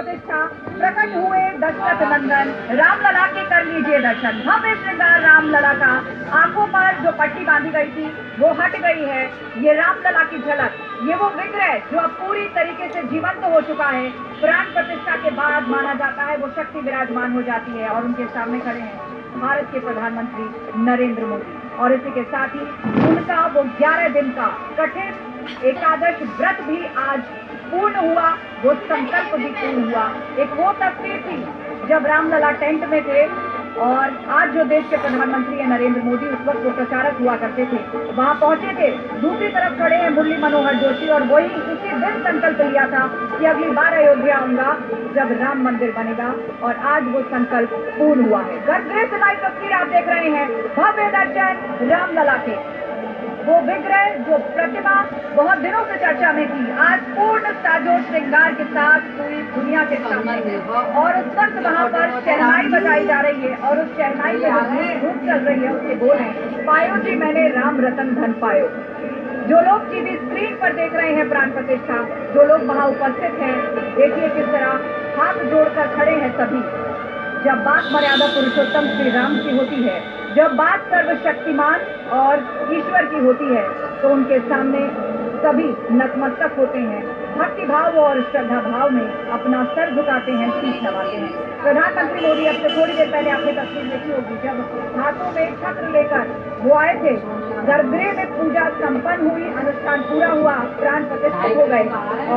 प्रतिष्ठा प्रकट हुए दशरथ नंदन रामलला के कर लीजिए दर्शन। भव्य श्रृंगार रामलला का, आंखों पर जो पट्टी बांधी गई थी वो हट गई है। ये रामलला की झलक, ये वो विग्रह जो अब पूरी तरीके से जीवंत हो चुका है। प्राण प्रतिष्ठा के बाद माना जाता है वो शक्ति विराजमान हो जाती है और उनके सामने खड़े हैं भारत के प्रधानमंत्री नरेंद्र मोदी। और इसी के साथ ही उनका वो 11 दिन का कठिन एकादश व्रत भी आज पूर्ण हुआ, वो संकल्प भी पूर्ण हुआ। एक वो तस्वीर थी जब रामलला टेंट में थे और आज जो देश के प्रधानमंत्री हैं नरेंद्र मोदी, उस वक्त वो प्रचारक हुआ करते थे, वहां पहुंचे थे। दूसरी तरफ खड़े हैं मुरली मनोहर जोशी और वही उसी दिन संकल्प लिया था कि अगली बार अयोध्या आऊंगा जब राम मंदिर बनेगा और आज वो संकल्प पूर्ण हुआ है। गर्भगृह से लाइव तस्वीर आप देख रहे हैं, भव्य दर्शन रामलला के, वो विग्रह जो प्रतिमा बहुत दिनों से चर्चा में थी, आज पूर्ण साजो श्रृंगार के साथ पूरी दुनिया के सामने है। और उस वक्त वहाँ पर शहनाई बजाई जा रही है और उस शहनाई में धूप चल रही है, उसके बोल हैं, पायो जी मैंने राम रतन धन पायो। जो लोग टीवी स्क्रीन पर देख रहे हैं प्राण प्रतिष्ठा, जो लोग वहाँ उपस्थित हैं, देखिए किस तरह हाथ जोड़कर खड़े हैं सभी। जब बात मर्यादा पुरुषोत्तम श्री राम की होती है, जब बात सर्वशक्तिमान और ईश्वर की होती है, तो उनके सामने सभी नतमस्तक होते हैं, भक्ति भाव और श्रद्धा भाव में अपना सर झुकाते हैं, शीश नवाते हैं। प्रधानमंत्री मोदी अब से थोड़ी देर पहले आपने तस्वीर देखी होगी, जब हाथों में छत्र लेकर वो आए थे, गर्भगृह में पूजा संपन्न हुई, अनुष्ठान पूरा हुआ, प्राण प्रतिष्ठित हो गए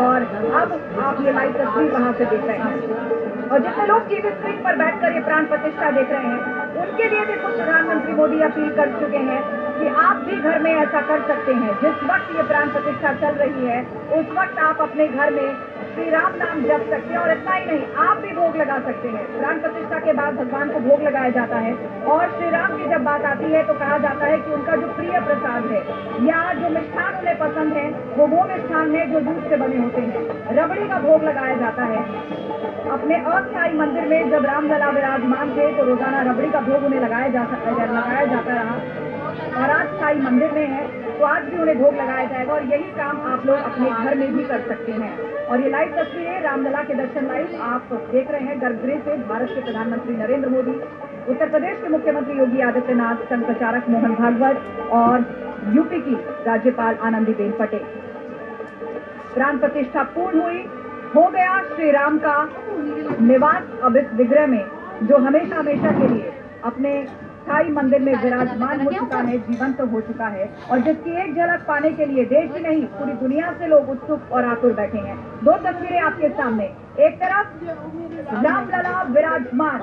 और अब आप ये लाइव तस्वीर वहां से देख रहे हैं। और जितने लोग टीवी स्क्रीन पर बैठकर ये प्राण प्रतिष्ठा देख रहे हैं, उनके लिए भी खुद प्रधानमंत्री मोदी अपील कर चुके हैं कि आप भी घर में ऐसा कर सकते हैं। जिस वक्त ये प्राण प्रतिष्ठा चल रही है, उस वक्त आप अपने घर में श्री राम नाम जप सकते हैं और इतना ही नहीं, आप भी भोग लगा सकते हैं। प्राण प्रतिष्ठा के बाद भगवान को भोग लगाया जाता है और श्री राम की जब बात आती है तो कहा जाता है कि उनका जो प्रिय प्रसाद है या जो मिष्ठान उन्हें पसंद है वो मिष्ठान है जो दूध से बने होते हैं। रबड़ी का भोग लगाया जाता है। अपने अस्थायी मंदिर में जब रामलला विराजमान थे तो रोजाना रबड़ी का भोग उन्हें लगाया जाता रहा और आज स्थायी मंदिर में है तो आज भी उन्हें भोग लगाया जाएगा और यही काम आप लोग अपने घर में भी कर सकते हैं। और ये लाइव तस्वीरें रामलला के दर्शन लाइव आप देख रहे हैं गर्भगृह से भारत के प्रधानमंत्री नरेंद्र मोदी, उत्तर प्रदेश के मुख्यमंत्री योगी आदित्यनाथ, संघ प्रचारक मोहन भागवत और यूपी की राज्यपाल आनंदीबेन पटेल। प्राण प्रतिष्ठा पूर्ण हुई, हो गया श्री राम का निवास अब इस विग्रह में, जो हमेशा हमेशा के लिए अपने स्थायी मंदिर में विराजमान हो चुका है, जीवंत हो चुका है और जिसकी एक झलक पाने के लिए देश ही नहीं पूरी दुनिया से लोग उत्सुक और आतुर बैठे हैं। दो तस्वीरें आपके सामने, एक तरफ रामलला विराजमान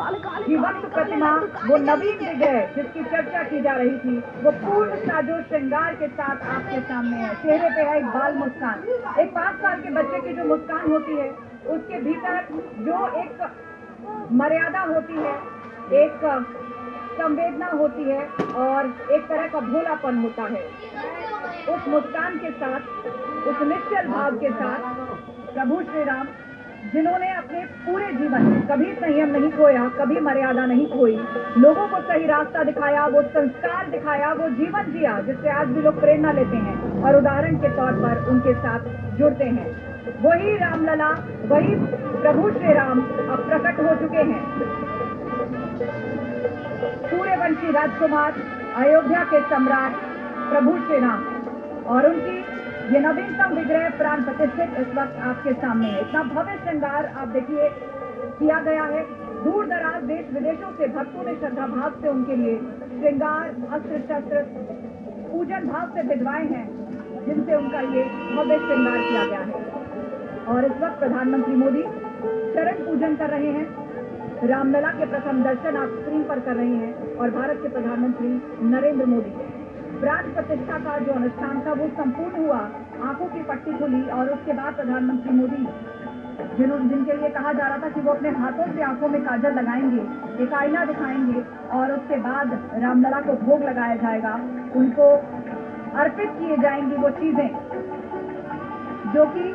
जीवंत प्रतिमा, वो नवीन विग्रह जिसकी चर्चा की जा रही थी, वो पूर्ण साजो श्रृंगार के साथ आपके सामने है। चेहरे पे है एक बाल मुस्कान, एक 5 साल के बच्चे की जो मुस्कान होती है उसके भीतर जो एक मर्यादा होती है, एक संवेदना होती है और एक तरह का भोलापन होता है। उस मुस्कान के साथ, उस निश्चल भाव के साथ प्रभु श्री राम, जिन्होंने अपने पूरे जीवन में कभी संयम नहीं खोया, कभी मर्यादा नहीं खोई, लोगों को सही रास्ता दिखाया, वो संस्कार दिखाया, वो जीवन जिया जिससे आज भी लोग प्रेरणा लेते हैं और उदाहरण के तौर पर उनके साथ जुड़ते हैं। वही रामलला, वही प्रभु श्री राम अब प्रकट हो चुके हैं। सूर्यवंशी राजकुमार, अयोध्या के सम्राट प्रभु श्री राम और उनकी ये नवीनतम विग्रह प्राण प्रतिष्ठित इस वक्त आपके सामने है। इतना भव्य श्रृंगार आप देखिए किया गया है। दूर दराज देश विदेशों से भक्तों ने श्रद्धा भाव से उनके लिए श्रृंगार, अस्त्र शस्त्र, पूजन भाव से विधवाएं हैं जिनसे उनका ये भव्य श्रृंगार किया गया है। और इस वक्त प्रधानमंत्री मोदी चरण पूजन कर रहे हैं। रामलला के प्रथम दर्शन आप स्क्रीन पर कर रहे हैं और भारत के प्रधानमंत्री नरेंद्र मोदी प्राण प्रतिष्ठा का जो अनुष्ठान था वो संपूर्ण हुआ, आंखों की पट्टी खुली और उसके बाद प्रधानमंत्री मोदी जिनके लिए कहा जा रहा था कि वो अपने हाथों से आंखों में काजल लगाएंगे, एक आईना दिखाएंगे और उसके बाद रामलला को भोग लगाया जाएगा, उनको अर्पित किए जाएंगी वो चीजें जो कि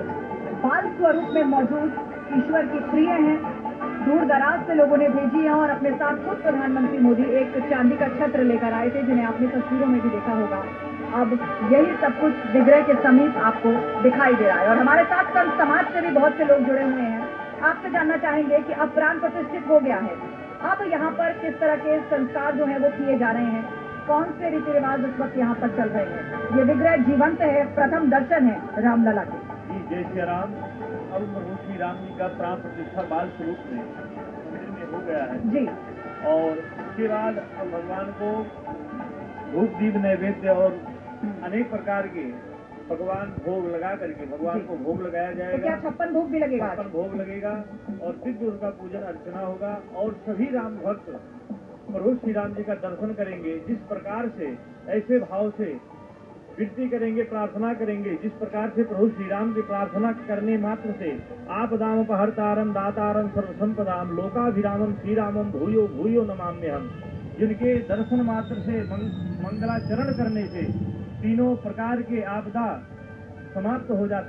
बाल स्वरूप में मौजूद ईश्वर की प्रिय हैं। दूर दराज से लोगों ने भेजी है और अपने साथ खुद प्रधानमंत्री मोदी एक चांदी का छत्र लेकर आए थे, जिन्हें आपने तस्वीरों में भी देखा होगा। अब यही सब कुछ विग्रह के समीप आपको दिखाई दे रहा है और हमारे साथ संत समाज से भी बहुत से लोग जुड़े हुए हैं। आप आपसे जानना चाहेंगे कि अब प्राण प्रतिष्ठित हो गया है, अब यहाँ पर किस तरह के संस्कार जो है वो किए जा रहे हैं, कौन से रीति रिवाज इस वक्त यहाँ पर चल रहे हैं? ये विग्रह जीवंत है, प्रथम दर्शन है रामलला के। जी जय श्री राम। अब प्रभु श्री राम जी का प्राण प्रतिष्ठा बाल स्वरूप में मंदिर में हो गया है जी, और उसके बाद अब भगवान को धूप दीप नैवेद्य और अनेक प्रकार के भगवान भोग लगा करके भगवान को भोग लगाया तो क्या जाएगा। 56 भोग भी लगेगा? 56 भोग लगेगा और दिव्य उनका पूजन अर्चना होगा और सभी राम भक्त प्रभु श्री राम जी का दर्शन करेंगे। जिस प्रकार से ऐसे भाव से विनती करेंगे, प्रार्थना करेंगे, जिस प्रकार से प्रभु श्री राम की प्रार्थना करने मात्र से आपदाम अपहर्तारम दातारम सर्वसंपदाम लोकाभिरामम श्री रामम भूयो भूयो नमाम्यहम्, जिनके दर्शन मात्र से मंगलाचरण करने से तीनों प्रकार के आपदा समाप्त हो जाते